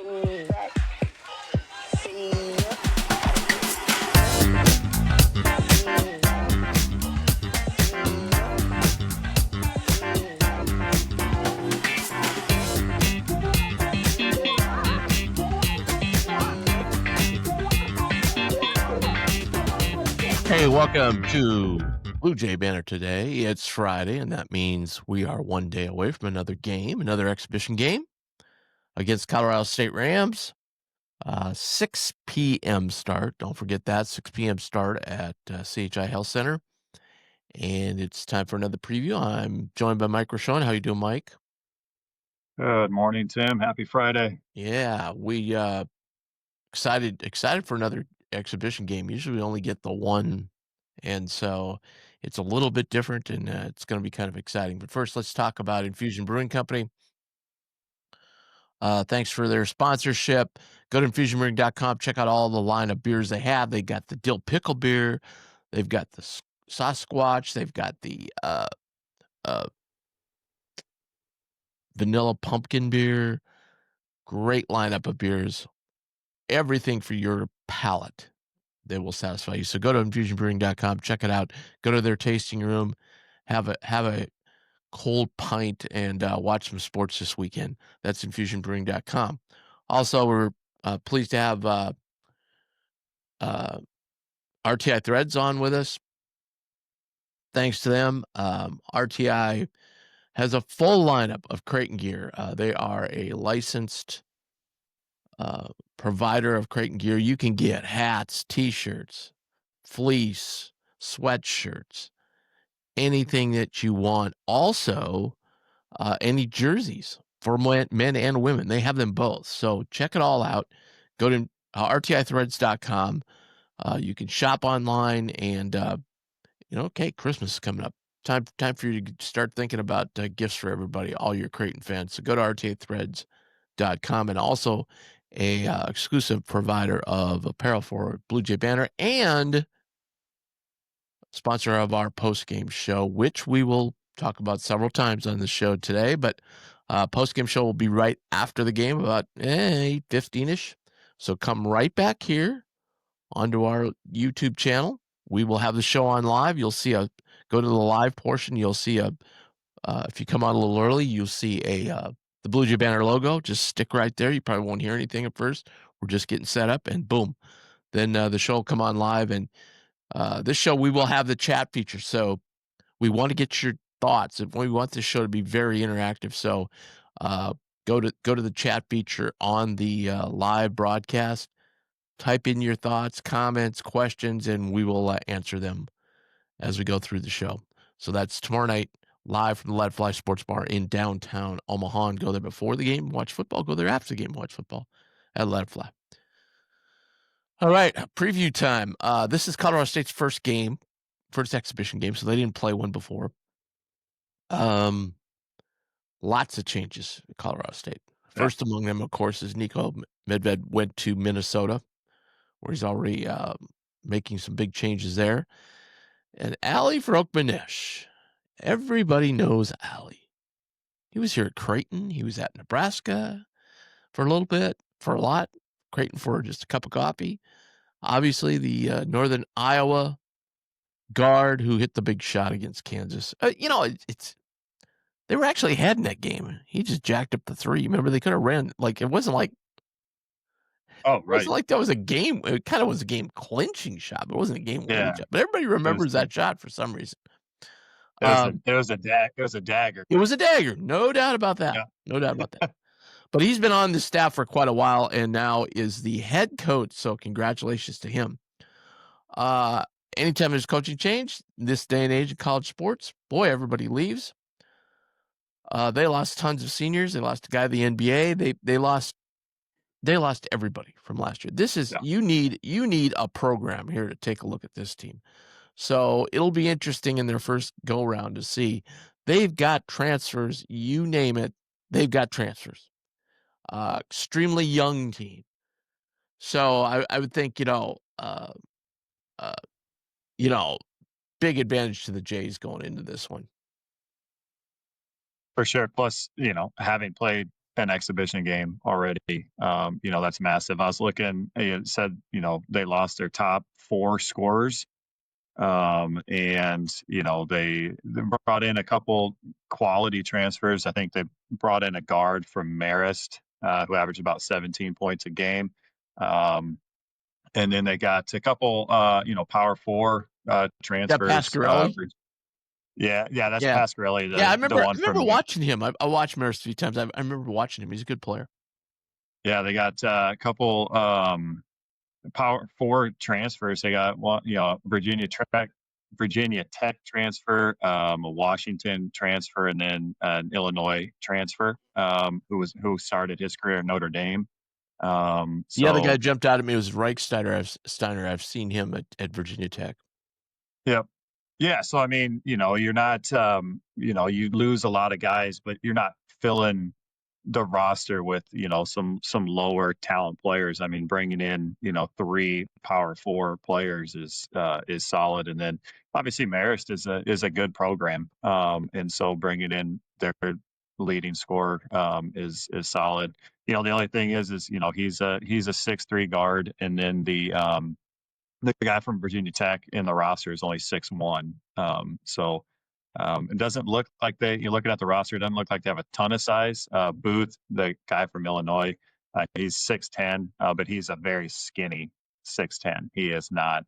Hey, welcome to Blue Jay Banner Today. It's Friday, and that means we are one day away from another game, another exhibition game against Colorado State Rams. 6 p.m. start. Don't forget that, 6 p.m. start at CHI Health Center. And it's time for another preview. I'm joined by Mike Rochon. How you doing, Mike? Good morning, Tim. Happy Friday. Yeah, we excited for another exhibition game. Usually we only get the one, and so it's a little bit different, and it's going to be kind of exciting. But first, let's talk about Infusion Brewing Company. Thanks for their sponsorship. Go to infusionbrewing.com. Check out all the line of beers they have. They got the dill pickle beer. They've got the Sasquatch. They've got the vanilla pumpkin beer. Great lineup of beers. Everything for your palate. They will satisfy you. So go to infusionbrewing.com, check it out. Go to their tasting room, have a cold pint, and watch some sports this weekend. That's infusionbrewing.com. Also, we're pleased to have RTI Threads on with us. Thanks to them, RTI has a full lineup of Creighton gear. They are a licensed provider of Creighton gear. You can get hats, T-shirts, fleece, sweatshirts, anything that you want. Also, any jerseys for men and women. They have them both. So check it all out. Go to rtithreads.com. You can shop online, and okay, Christmas is coming up. Time for you to start thinking about gifts for everybody, all your Creighton fans. So go to rtithreads.com, and also a exclusive provider of apparel for Blue Jay Banner and sponsor of our post-game show, which we will talk about several times on the show today. But post-game show will be right after the game, about 8:15-ish. So come right back here onto our YouTube channel. We will have the show on live. You'll see go to the live portion. You'll see if you come on a little early, you'll see the Blue Jay Banner logo. Just stick right there. You probably won't hear anything at first. We're just getting set up, and boom. Then the show will come on live, and this show, we will have the chat feature. So we want to get your thoughts. We want this show to be very interactive. So go to the chat feature on the live broadcast. Type in your thoughts, comments, questions, and we will answer them as we go through the show. So that's tomorrow night, live from the Let Fly Sports Bar in downtown Omaha. And go there before the game, watch football. Go there after the game, watch football at Let Fly. All right, preview time. This is Colorado State's first exhibition game, so they didn't play one before. Lots of changes at Colorado State. First among them, of course, is Nico Medved went to Minnesota, where he's already making some big changes there. And Ali Frokmanesh. Everybody knows Ali. He was here at Creighton. He was at Nebraska for a little bit, for a lot. Creighton for just a cup of coffee. Obviously, the Northern Iowa guard who hit the big shot against Kansas. They were actually ahead in that game. He just jacked up the three. Remember, they could have ran. It wasn't like. Oh, right. It wasn't like that was a game. It kind of was a game clinching shot, but it wasn't a game winning shot. But everybody remembers that shot for some reason. It was a dagger. It was a dagger. No doubt about that. Yeah. No doubt about that. But he's been on the staff for quite a while and now is the head coach. So congratulations to him. Anytime there's coaching change, this day and age of college sports, boy, everybody leaves. They lost tons of seniors. They lost a guy in the NBA. They lost everybody from last year. This is you need a program here to take a look at this team. So it'll be interesting in their first go round to see. They've got transfers, you name it. They've got transfers. Extremely young team. So I would think, big advantage to the Jays going into this one. For sure. Plus, having played an exhibition game already. That's massive. I was looking, it said, they lost their top four scorers. And they brought in a couple quality transfers. I think they brought in a guard from Marist, who averaged about 17 points a game. Um, and then they got a couple, power four That transfers. Pasquarelli? Yeah, that's Yeah. Pasquarelli, Yeah, I the remember I one remember from watching him. I watched Maris a few times. I remember watching him. He's a good player. yeah. They got a couple power forward transfers. They got one, Virginia Tech transfer, a Washington transfer, and then an Illinois transfer, who started his career at Notre Dame. The other guy So jumped out at me was Reichsteiner. Steiner. I've seen him at Virginia Tech. yeah, yeah. So I mean, you're not, you lose a lot of guys, but you're not filling the roster with some lower talent players. I mean, bringing in three power four players is solid, and then obviously Marist is a good program, and so bringing in their leading scorer is solid. The only thing is he's a 6'3" guard, and then the guy from Virginia Tech in the roster is only 6'1". It doesn't look like you're looking at the roster, it doesn't look like they have a ton of size. Booth, the guy from Illinois, he's 6'10", but he's a very skinny 6'10".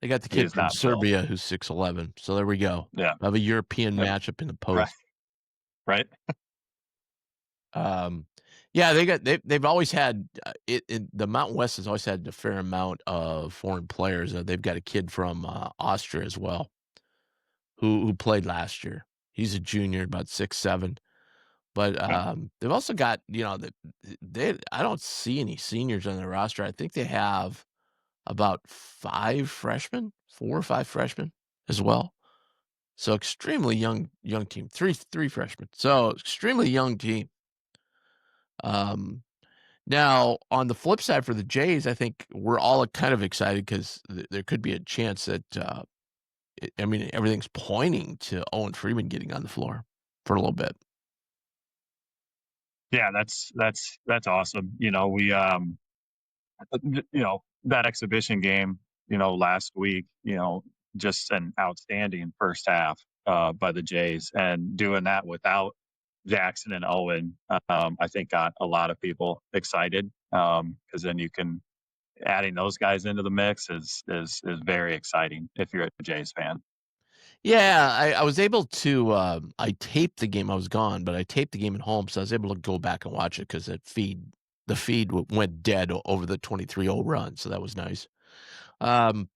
They got the He kid is from not built. Serbia who's 6'11". So there we go. Yeah. Have a European Yep. matchup in the Right. post. Right. Um, yeah, they've always had the Mountain West has always had a fair amount of foreign players. They've got a kid from Austria as well who played last year. He's a junior, about 6'7". But Yeah. they've also got they I don't see any seniors on their roster. I think they have about 5 freshmen, 4 or 5 freshmen as well. So extremely young team. Three freshmen. So extremely young team. Um, Now on the flip side for the Jays, I think we're all kind of excited because there could be a chance that I mean everything's pointing to Owen Freeman getting on the floor for a little bit. Yeah, that's awesome. That exhibition game, last week, just an outstanding first half by the Jays, and doing that without Jackson and Owen, I think got a lot of people excited, because then you can adding those guys into the mix is very exciting if you're a Jays fan. Yeah, I was able to, I taped the game. I was gone, but I taped the game at home, so I was able to go back and watch it because the feed went dead over the 23-0 run, so that was nice. Um,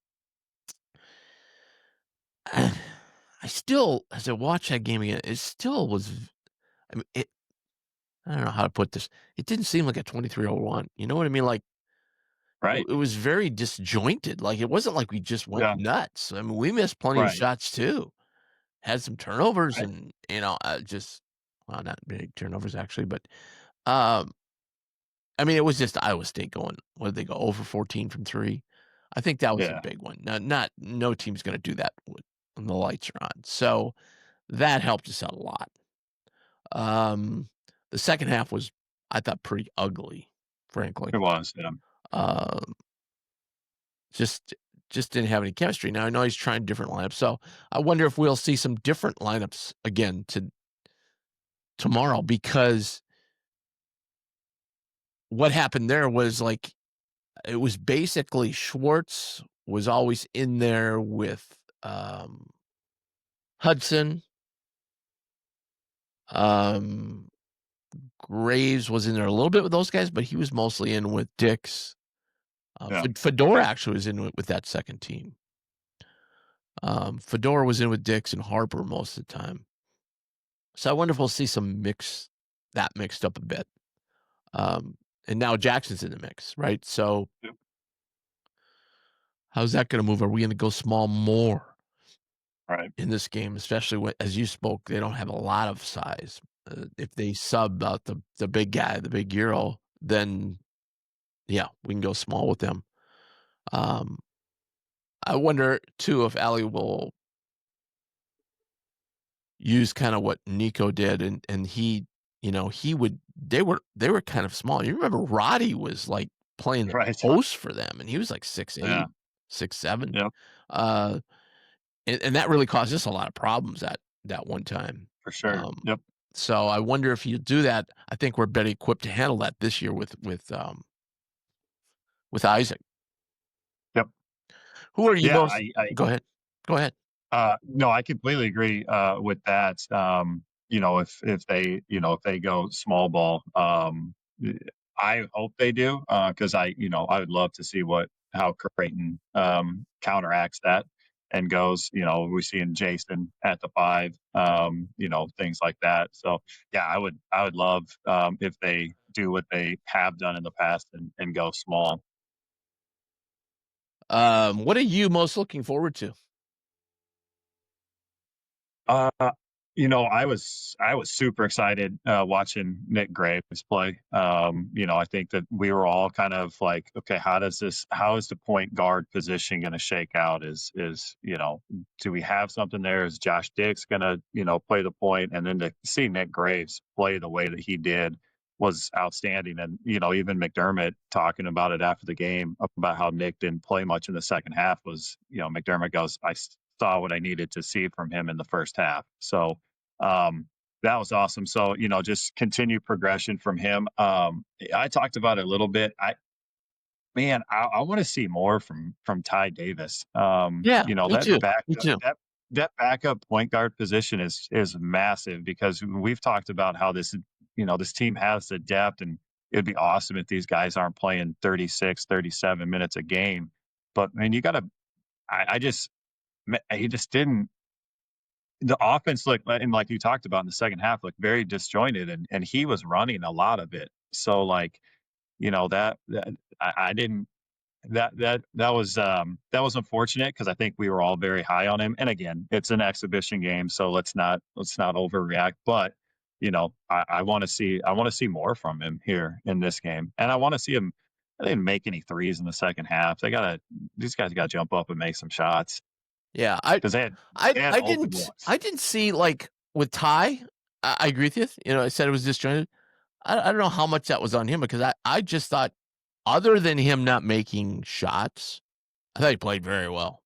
I still, as I watched that game again, it still was. I mean, I don't know how to put this. It didn't seem like a 23-0 run. You know what I mean? Like Right. it was very disjointed. Like it wasn't like we just went Yeah. nuts. I mean, we missed plenty of Right. shots too. Had some turnovers, Right. and just well, not big turnovers actually, but um, I mean, it was just Iowa State going. What did they go over 14 from three? I think that was a Yeah. big one. Not no team's going to do that when the lights are on. So that helped us out a lot. Um, the second half was, I thought, pretty ugly, frankly. It was. Yeah. Um, just just didn't have any chemistry. Now I know he's trying different lineups, so I wonder if we'll see some different lineups again tomorrow because what happened there was like it was basically Schwartz was always in there with Hudson. Um, Graves was in there a little bit with those guys, but he was mostly in with Dix. Yeah. Fedora actually was in with that second team. Fedora was in with Dix and Harper most of the time. So I wonder if we'll see some mixed up a bit. And now Jackson's in the mix, right? So Yep. how's that going to move? Are we going to go small more Right. in this game, especially when, as you spoke, they don't have a lot of size. If they sub out the big guy, the big Euro, then yeah, we can go small with them. Um, I wonder too if Allie will use kind of what Nico did, and he would they were kind of small. You remember Roddy was, like, playing the Right. post for them, and he was, like, 6'8", Yeah. 6'7". Yep. Uh, and that really caused us a lot of problems that one time. For sure. Um, Yep. so I wonder if you do that. I think we're better equipped to handle that this year with Isaac. Yep. Who are you Yeah. most Go ahead. Go ahead. No, I completely agree with that. If they if they go small ball, eh, I hope they do because I would love to see what how Creighton counteracts that and goes. We're seeing Jason at the five, things like that. So yeah, I would love if they do what they have done in the past and go small. What are you most looking forward to? Uh, I was super excited watching Nick Graves play. I think that we were all kind of like, okay, how is the point guard position going to shake out? Do we have something there? Is Josh Dix going to, play the point? And then to see Nick Graves play the way that he did was outstanding. And, even McDermott talking about it after the game about how Nick didn't play much in the second half was, McDermott goes, saw what I needed to see from him in the first half. So that was awesome. So, just continue progression from him. I talked about it a little bit. I want to see more from Ty Davis. Yeah, me That too. Me too. that backup point guard position is massive because we've talked about how this team has the depth and it'd be awesome if these guys aren't playing 36, 37 minutes a game. But man, you gotta I just he just didn't the offense looked and like you talked about in the second half, looked very disjointed and he was running a lot of it. So like, that I didn't that was unfortunate because I think we were all very high on him. And again, it's an exhibition game, so let's not overreact. But I want to see more from him here in this game, and I want to see him. I didn't make any threes in the second half. These guys got to jump up and make some shots Yeah, I because I they had I open didn't looks. I didn't see, like, with Ty, I agree with you. I said it was disjointed. I don't know how much that was on him because I just thought other than him not making shots, I thought he played very well.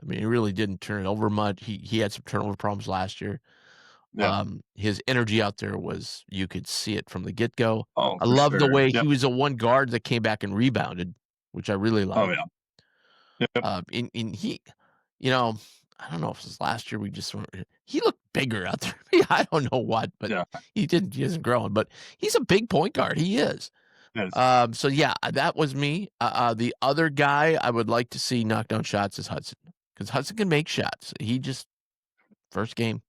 I mean, he really didn't turn it over much. He had some turnover problems last year. Yeah. His energy out there was you could see it from the get-go. Oh, I for love the sure. way he Yep. was a one guard that came back and rebounded, which I really Oh, liked. yeah. Yep. And he you know, I don't know if it was last year we just weren't he looked bigger out there. Yeah, I don't know what, but Yeah. he isn't growing, but he's a big point guard, he is. Yes. So yeah, that was me. The other guy I would like to see knock down shots is Hudson, because Hudson can make shots. He just first game.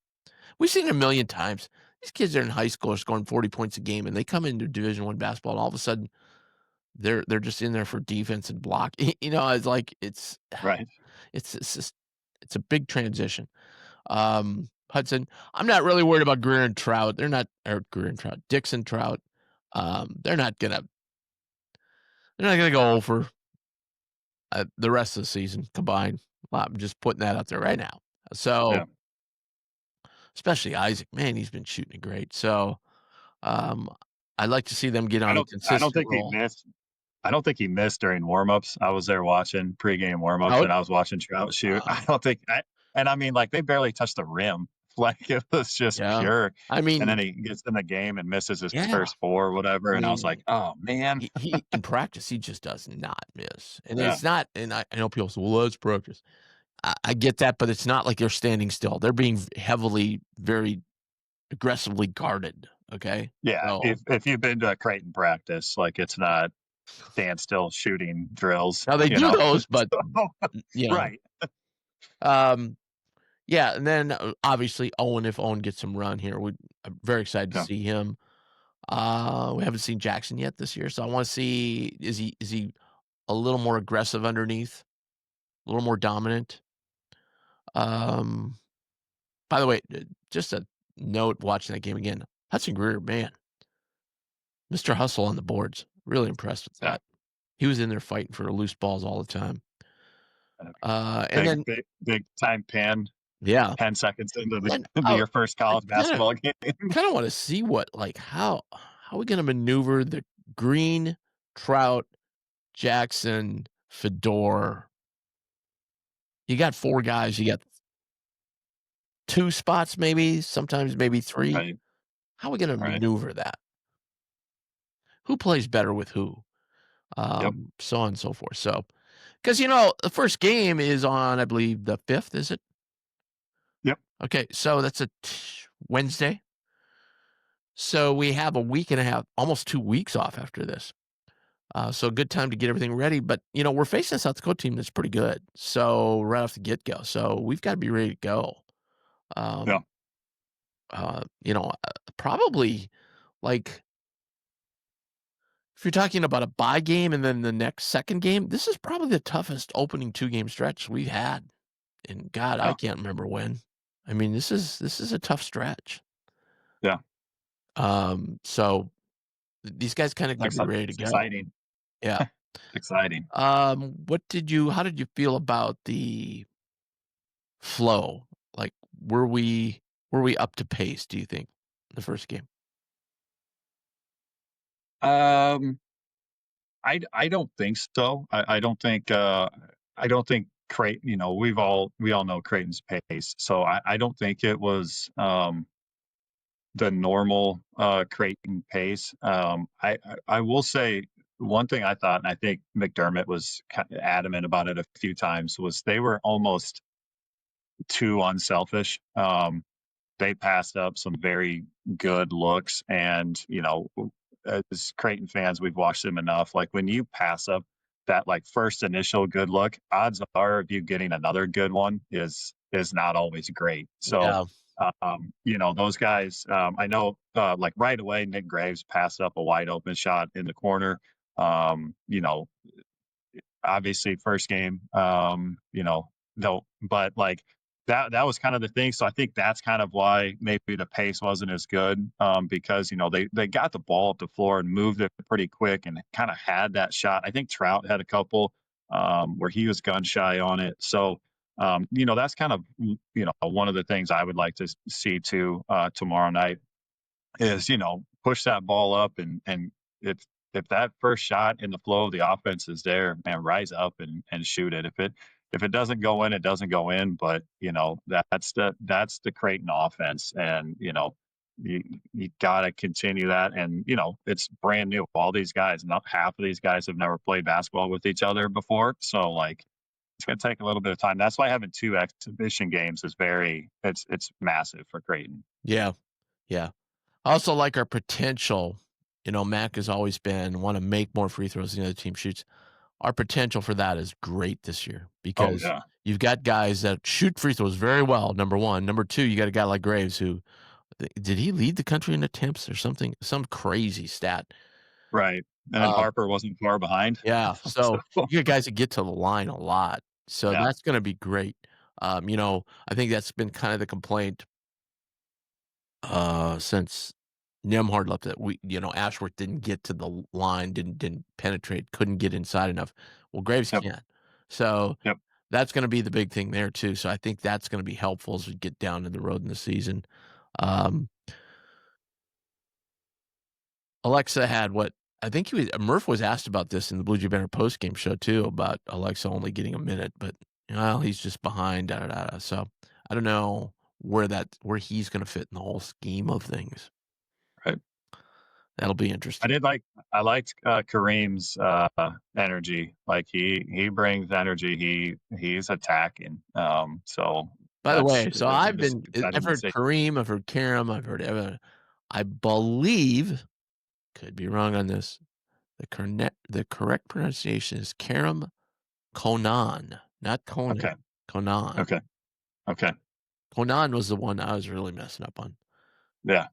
We've seen it a million times. These kids are in high school are scoring 40 points a game, and they come into Division I basketball, and all of a sudden, they're just in there for defense and block. It's like Right. it's just it's a big transition. Hudson, I'm not really worried about Greer and Trout. They're not or Greer and Trout, Dixon Trout. They're not gonna go over the rest of the season combined. Well, I'm just putting that out there right now. So, Yeah. especially Isaac, man, he's been shooting it great. So, um, I'd like to see them get I on a don't I don't consistent think he roll. missed I don't think he missed during warmups. I was there watching pregame warmups, Trout? and I was watching Trout shoot. I Uh, don't think I mean, like, they barely touched the rim. Like, it was just yeah. pure, I and mean, then he gets in the game and misses his yeah. first 4 or whatever, I and I was mean, like, "Oh, man." he in practice, he just does not miss. And Yeah. it's not and I know people say, "Well, that's practice." I get that, but it's not like they're standing still. They're being heavily, very aggressively guarded, okay? Yeah, So if you've been to a Creighton practice, like, it's not standstill shooting drills, now they you do know? those, but, So you know, right. um yeah, and then, obviously, Owen, if Owen gets some run here, I'm very excited to Yeah. see him. We haven't seen Jackson yet this year, so I wanna see is he a little more aggressive underneath, a little more dominant? Um, by the way, just a note watching that game again, Hudson Greer, man, Mr. Hustle on the boards, really impressed with Yeah. that. He was in there fighting for loose balls all the time. And Big then big big time pan. Yeah. 10 seconds into the And into your first I college kinda basketball game. kinda wanna see what like, how are we gonna maneuver the Green, Trout, Jackson, Fedor. You got 4 guys, you got 2 spots maybe, sometimes maybe 3. Right, How are we gonna right. maneuver that? Who plays better with who? Yep, So on and so forth. So, because the first game is on, I believe, the 5th, is it? yep, Okay, so that's a Wednesday. So we have a week and a half, almost 2 weeks off after this. So a good time to get everything ready. But we're facing a South Dakota team that's pretty good. So right off the get go, so we've got to be ready to go. yeah. Um, probably like if you're talking about a bye game and then the next second game, this is probably the toughest opening 2-game stretch we've had. And God, I Yeah, can't remember when. I mean, this is a tough stretch. yeah. So these guys kind of got to be ready to It's go. exciting. Yeah. Exciting. How did you feel about the flow? Like, were we up to pace, do you think, the first game? Um, I don't think so. I don't think Creighton, we all know Creighton's pace. So I don't think it was the normal Creighton pace. I will say one thing I thought, and I think McDermott was adamant about it a few times, was they were almost too unselfish. They passed up some very good looks. And, as Creighton fans, we've watched them enough. Like when you pass up that like first initial good look, odds are of you getting another good one is not always great. So Yeah. those guys, I know like right away, Nick Graves passed up a wide open shot in the corner. Um, you know, obviously first game, no, but like that was kind of the thing. So I think that's kind of why maybe the pace wasn't as good, because they got the ball up the floor and moved it pretty quick and kind of had that shot. I think Trout had a couple where he was gun shy on it. So that's kind of one of the things I would like to see too tomorrow night is push that ball up, and if that first shot in the flow of the offense is there, man, rise up and shoot it. If it doesn't go in, it doesn't go in. But that's the Creighton offense, and you got to continue that. And it's brand new. All these guys, not half of these guys have never played basketball with each other before, so like it's going to take a little bit of time. That's why having two exhibition games is it's massive for Creighton. Yeah. Yeah. I also like our potential. Mac has always been want to make more free throws than the other team shoots. Our potential for that is great this year Oh because yeah. you've got guys that shoot free throws very well, number 1. Number 2, you got a guy like Graves who did he lead the country in attempts or something? Some crazy stat. Right, and Um, Harper wasn't far behind. yeah, So, so you got guys that get to the line a lot. So yeah, that's gonna be great. I think that's been kind of the complaint since Nemhard left that Ashworth didn't get to the line, didn't penetrate, couldn't get inside enough. Well, Graves yep, can. So yep, that's gonna be the big thing there too. So I think that's gonna be helpful as we get down to the road in the season. Um, Alexa had what I think Murph was asked about this in the Blue Jay Banner postgame show too about Alexa only getting a minute, but well, he's just behind. Da, da, da, da. So I don't know where he's gonna fit in the whole scheme of things. right. That'll be I interesting. did I liked, Kareem's, energy, like, he brings energy, he's attacking, so By the way, so I'm just excited I've to heard see. Kareem, I've heard Karam, I've heard Evan. I believe, could be wrong on this, the correct pronunciation is Karam Konan, not Okay, Conan, Konan. okay, okay, Konan was the one I was really messing up on. yeah,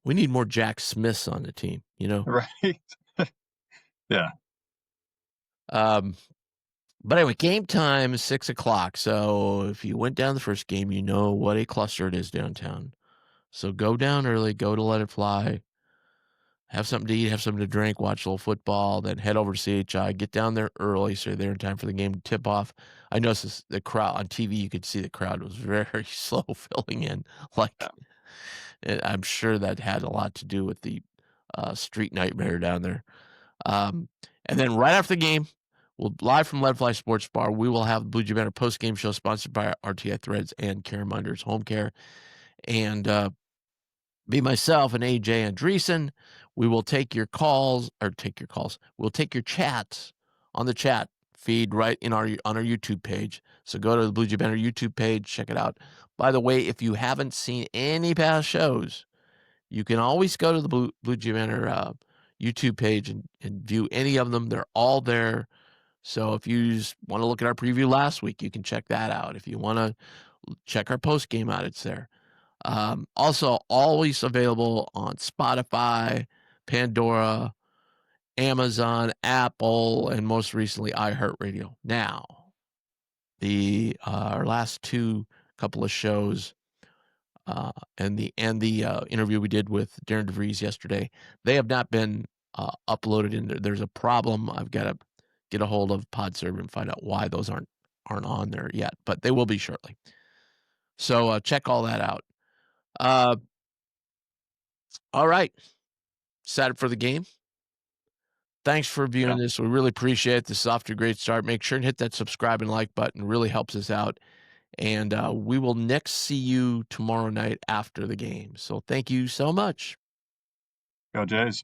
We need more Jack Smiths on the team, you know? right, yeah, Um, but anyway, game time is 6 o'clock. So if you went down the first game, you know what a cluster it is downtown. So go down early, go to Let It Fly. have something to eat, have something to drink, watch a little football, then head over to CHI, get down there early so you're there in time for the game to tip off. I noticed the crowd on TV, you could see the crowd was very slow filling in. Like, Yeah. I'm sure that had a lot to do with the street nightmare down there. Um, and then right after the game, we'll live from Lead Fly Sports Bar. We will have the Blue Jay Banner post game show sponsored by RTI Threads and Karen Munder's Home Care. And be myself and AJ Andreessen. We will take your calls or take your calls. We'll take your chats on the chat feed right in our on our YouTube page. So go to the Blue Jay Banner YouTube page, check it out. By the way, if you haven't seen any past shows, you can always go to the Blue Jay Banner YouTube page and view any of them. They're all there. So if you want to look at our preview last week, you can check that out. If you want to check our post game out, it's there. Also, always available on Spotify, Pandora, Amazon, Apple, and most recently iHeartRadio. Now, the our last two couple of shows and the interview we did with Darren DeVries yesterday, they have not been uploaded. In there's a problem. I've got to get a hold of PodServe and find out why those aren't on there yet, but they will be shortly. So check all that out. Uh, all right. Excited for the game. Thanks for Yeah. viewing this. We really appreciate it. This is off to a great start. Make sure and hit that subscribe and like button. It really helps us out. And we will next see you tomorrow night after the game. So thank you so much. Go Jays.